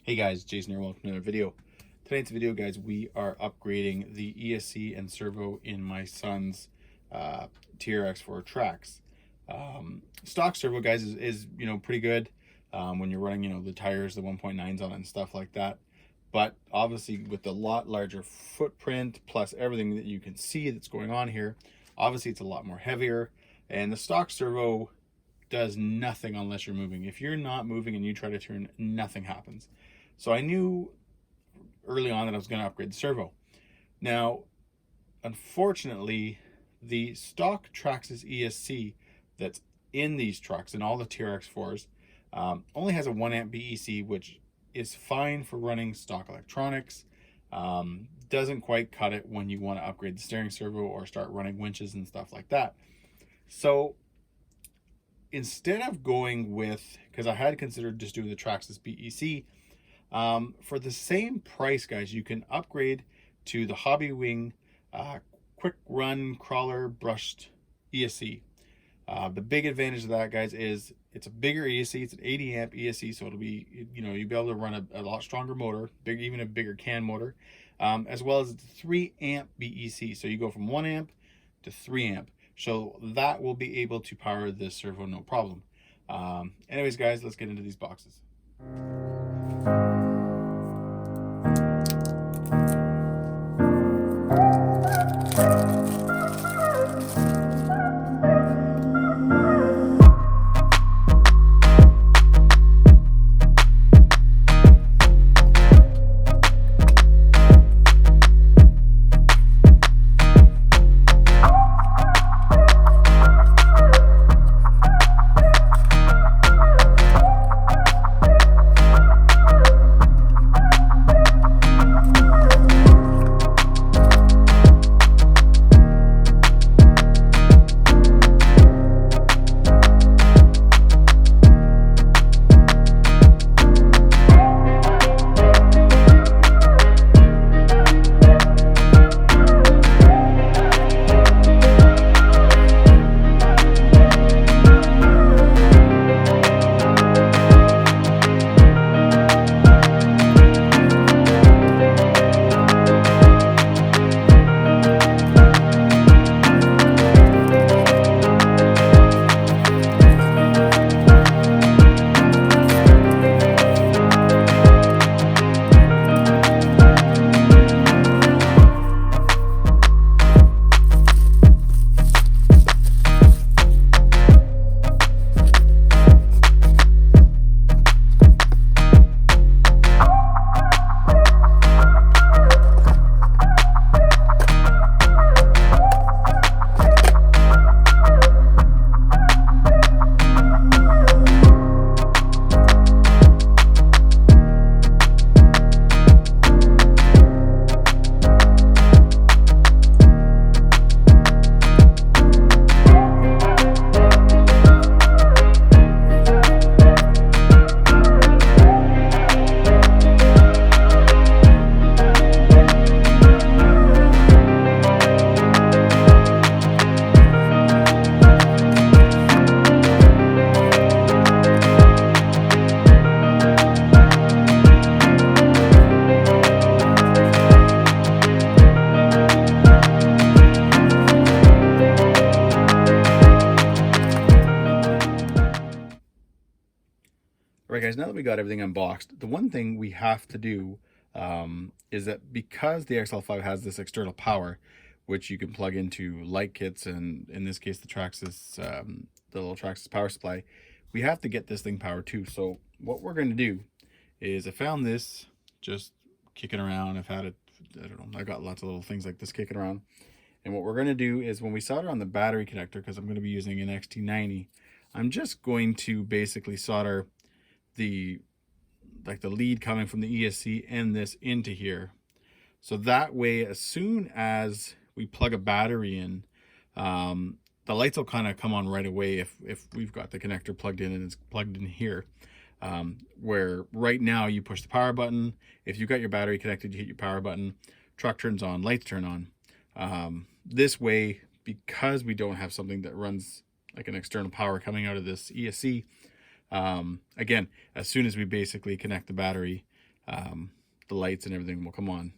Hey guys, Jason here. Welcome to another video. Tonight's video, guys, we are upgrading the ESC and servo in my son's TRX4 Traxx. Stock servo, guys, is pretty good when you're running the tires, the 1.9s on it and stuff like that. But obviously with the lot larger footprint plus everything that you can see that's going on here, obviously it's a lot more heavier, and the stock servo does nothing unless you're moving. If you're not moving and you try to turn, nothing happens. So I knew early on that I was going to upgrade the servo. Now, unfortunately, the stock Traxxas ESC that's in these trucks and all the TRX4s only has a 1 amp BEC, which is fine for running stock electronics. Doesn't quite cut it when you want to upgrade the steering servo or start running winches and stuff like that. So instead of going with, because I had considered just doing the Traxxas BEC, for the same price, guys, you can upgrade to the Hobbywing QuicRun crawler brushed ESC. The big advantage of that, guys, is it's a bigger ESC. It's an 80 amp ESC, so it'll be, you'll be able to run a lot stronger motor, even a bigger can motor, as well as the 3 amp BEC. So you go from 1 amp to 3 amp. So that will be able to power this servo no problem. Anyways, guys, let's get into these boxes. Right, guys, now that we got everything unboxed, the one thing we have to do is that because the XL5 has this external power, which you can plug into light kits, and in this case the Traxxas, the little Traxxas power supply, we have to get this thing powered too. So what we're going to do is, I found this just kicking around. I've had it, I don't know, I got lots of little things like this kicking around. And what we're going to do is, when we solder on the battery connector, because I'm going to be using an XT90, I'm just going to basically solder the lead coming from the ESC and this into here. So that way, as soon as we plug a battery in, the lights will kind of come on right away if we've got the connector plugged in and it's plugged in here. Where right now you push the power button. If you've got your battery connected, you hit your power button, truck turns on, lights turn on. This way, because we don't have something that runs like an external power coming out of this ESC, again, as soon as we basically connect the battery, the lights and everything will come on.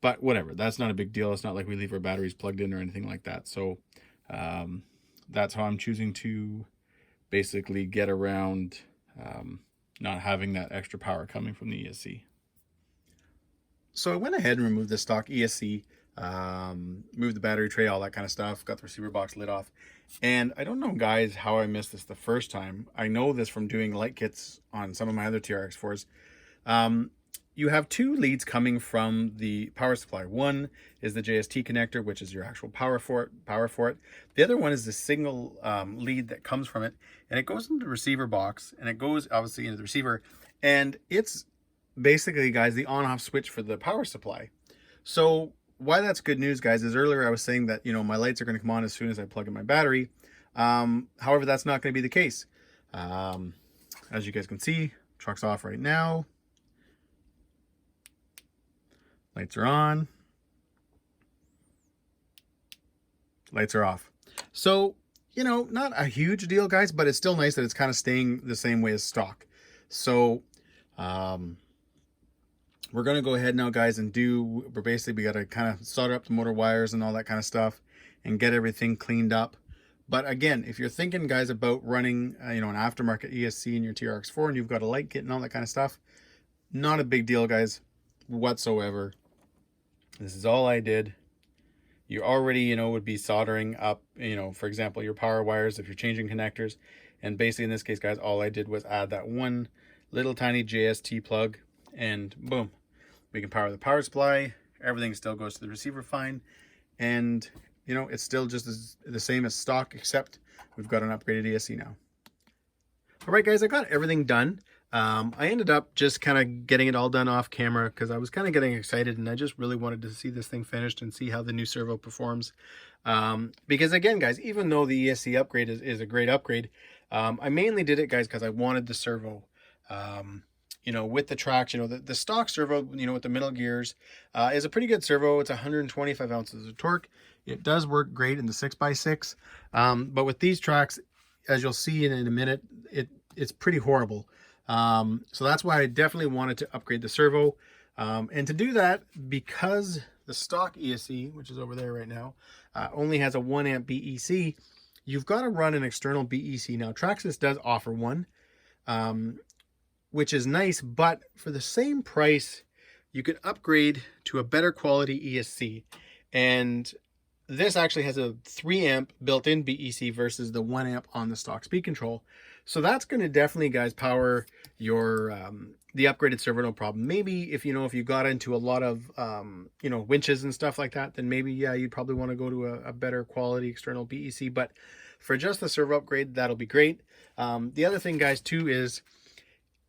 But whatever, that's not a big deal. It's not like we leave our batteries plugged in or anything like that. So that's how I'm choosing to basically get around not having that extra power coming from the ESC. So I went ahead and removed the stock ESC, moved the battery tray, all that kind of stuff, got the receiver box lid off. And I don't know, guys, how I missed this the first time. I know this from doing light kits on some of my other TRX4s. You have two leads coming from the power supply. One is the JST connector, which is your actual power for it. The other one is the signal lead that comes from it, and it goes into the receiver box, and it goes obviously into the receiver, and it's basically, guys, the on-off switch for the power supply. So why that's good news, guys, is earlier I was saying that, you know, my lights are going to come on as soon as I plug in my battery. However, that's not going to be the case. As you guys can see, truck's off right now. Lights are on. Lights are off. So, you know, not a huge deal, guys, but it's still nice that it's kind of staying the same way as stock. So, we're going to go ahead now, guys, and we got to kind of solder up the motor wires and all that kind of stuff and get everything cleaned up. But again, if you're thinking, guys, about running, you know, an aftermarket ESC in your TRX4 and you've got a light kit and all that kind of stuff, not a big deal, guys, whatsoever. This is all I did. You already, you know, would be soldering up, you know, for example, your power wires if you're changing connectors. And basically in this case, guys, all I did was add that one little tiny JST plug, and boom, we can power the power supply. Everything still goes to the receiver fine. And, you know, it's still just the same as stock, except we've got an upgraded ESC now. All right, guys, I got everything done. I ended up just kind of getting it all done off camera because I was kind of getting excited and I just really wanted to see this thing finished and see how the new servo performs. Because again, guys, even though the ESC upgrade is a great upgrade, I mainly did it, guys, because I wanted the servo. You know, with the Traxx, you know, the stock servo, you know, with the middle gears, is a pretty good servo. It's 125 ounces of torque. It does work great in the 6x6. But with these Traxx, as you'll see in a minute, it's pretty horrible. So that's why I definitely wanted to upgrade the servo. And to do that, because the stock ESC, which is over there right now, only has a 1 amp BEC, you've got to run an external BEC. Now, Traxxas does offer one, which is nice, but for the same price, you can upgrade to a better quality ESC. And this actually has a 3 amp built-in BEC versus the 1 amp on the stock speed control. So that's going to definitely, guys, power your the upgraded servo, no problem. Maybe if you got into a lot of you know, winches and stuff like that, then maybe, yeah, you'd probably want to go to a better quality external BEC. But for just the servo upgrade, that'll be great. The other thing, guys, too, is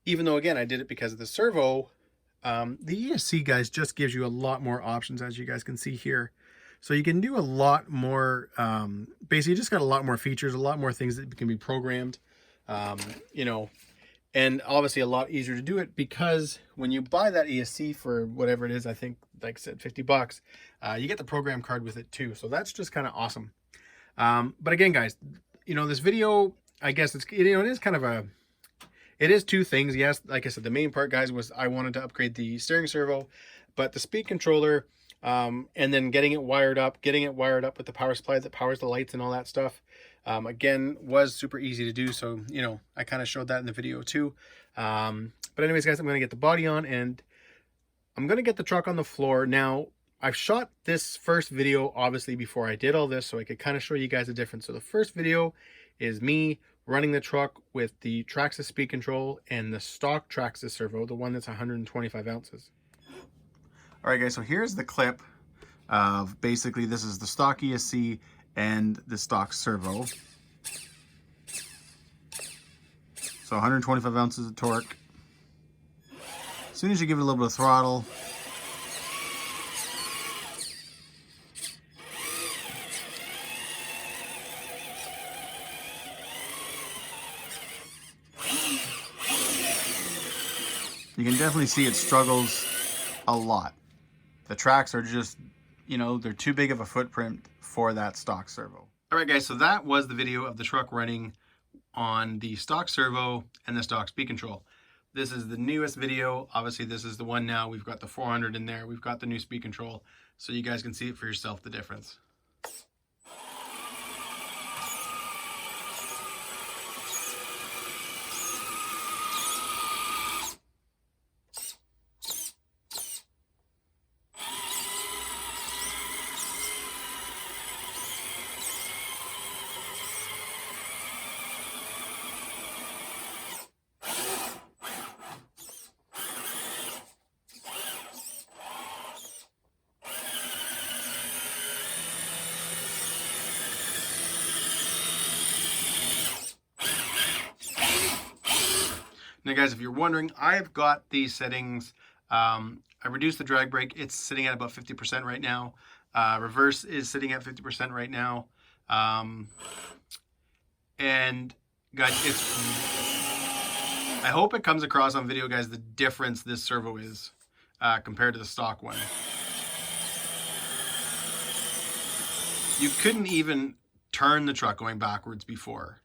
even though, again, I did it because of the servo, the ESC, guys, just gives you a lot more options, as you guys can see here. So you can do a lot more, basically you just got a lot more features, a lot more things that can be programmed, you know, and obviously a lot easier to do it because when you buy that ESC for whatever it is, I think, like I said, 50 bucks, you get the program card with it too. So that's just kind of awesome. But again, guys, you know, this video, I guess it is kind of it is two things. Yes, like I said, the main part, guys, was I wanted to upgrade the steering servo, but the speed controller, and then getting it wired up with the power supply that powers the lights and all that stuff, again, was super easy to do. So, you know, I kind of showed that in the video too. But anyways, guys, I'm going to get the body on and I'm going to get the truck on the floor. Now, I've shot this first video, obviously, before I did all this, so I could kind of show you guys the difference. So the first video is me running the truck with the Traxxas speed control and the stock Traxxas servo, the one that's 125 ounces. All right, guys, so here's the clip of basically this is the stock ESC and the stock servo. So 125 ounces of torque. As soon as you give it a little bit of throttle, you can definitely see it struggles a lot. The Traxx are just, you know, they're too big of a footprint for that stock servo. All right, guys, so that was the video of the truck running on the stock servo and the stock speed control. This is the newest video. Obviously, this is the one now. We've got the 400 in there. We've got the new speed control, so you guys can see it for yourself, the difference. Now guys, if you're wondering, I've got these settings. I reduced the drag brake. It's sitting at about 50% right now. Reverse is sitting at 50% right now. And guys, I hope it comes across on video, guys, the difference this servo is compared to the stock one. You couldn't even turn the truck going backwards before.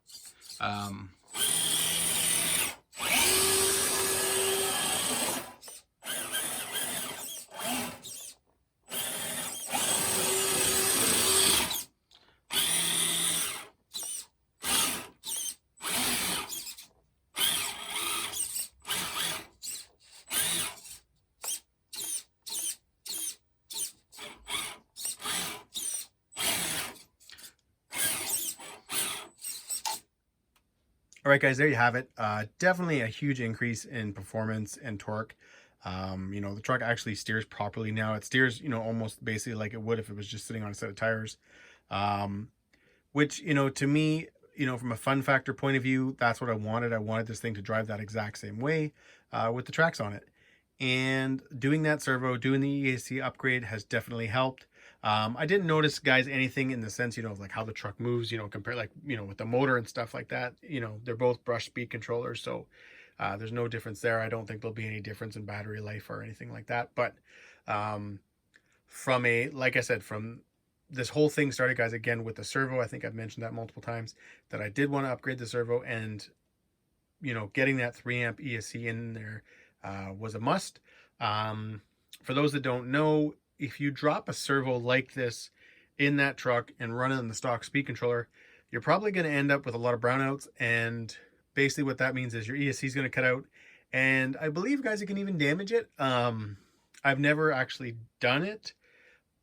All right, guys, there you have it. Definitely a huge increase in performance and torque. You know, the truck actually steers properly now. It steers, you know, almost basically like it would if it was just sitting on a set of tires. Which, you know, to me, you know, from a fun factor point of view, that's what I wanted. I wanted this thing to drive that exact same way with the Traxx on it. And doing that servo, doing the EAC upgrade has definitely helped. I didn't notice, guys, anything in the sense, you know, of like how the truck moves, you know, compared like, you know, with the motor and stuff like that. You know, they're both brush speed controllers, so there's no difference there. I don't think there'll be any difference in battery life or anything like that. But from a, like I said, from this whole thing started, guys, again with the servo, I think I've mentioned that multiple times, that I did want to upgrade the servo, and, you know, getting that 3 amp ESC in there was a must. For those that don't know, if you drop a servo like this in that truck and run it on the stock speed controller, you're probably going to end up with a lot of brownouts. And basically what that means is your ESC is going to cut out. And I believe, guys, it can even damage it. I've never actually done it,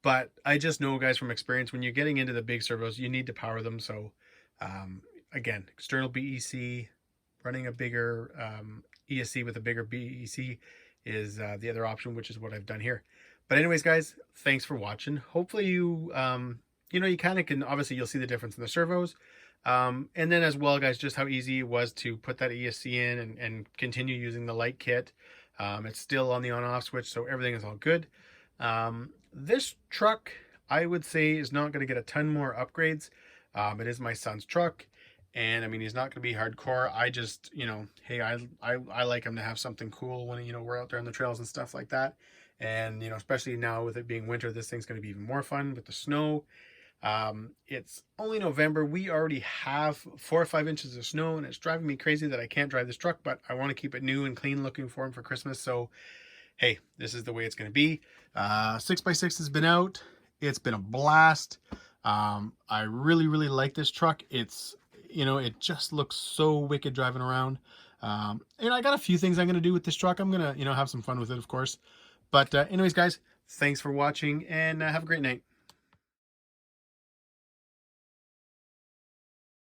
but I just know, guys, from experience, when you're getting into the big servos, you need to power them. So again, external BEC, running a bigger ESC with a bigger BEC is the other option, which is what I've done here. But anyways, guys, thanks for watching. Hopefully you, you know, you kind of can, obviously you'll see the difference in the servos. And then as well, guys, just how easy it was to put that ESC in and continue using the light kit. It's still on the on-off switch, so everything is all good. This truck, I would say, is not going to get a ton more upgrades. It is my son's truck. And I mean, he's not going to be hardcore. I just, you know, hey, I like him to have something cool when, you know, we're out there on the trails and stuff like that. And, you know, especially now with it being winter, this thing's going to be even more fun with the snow. It's only November. We already have 4 or 5 inches of snow, and it's driving me crazy that I can't drive this truck, but I want to keep it new and clean looking for him for Christmas. So, hey, this is the way it's going to be. 6x6 has been out. It's been a blast. I really, really like this truck. It's, you know, it just looks so wicked driving around. And I got a few things I'm going to do with this truck. I'm going to, you know, have some fun with it, of course. But anyways, guys, thanks for watching, and have a great night.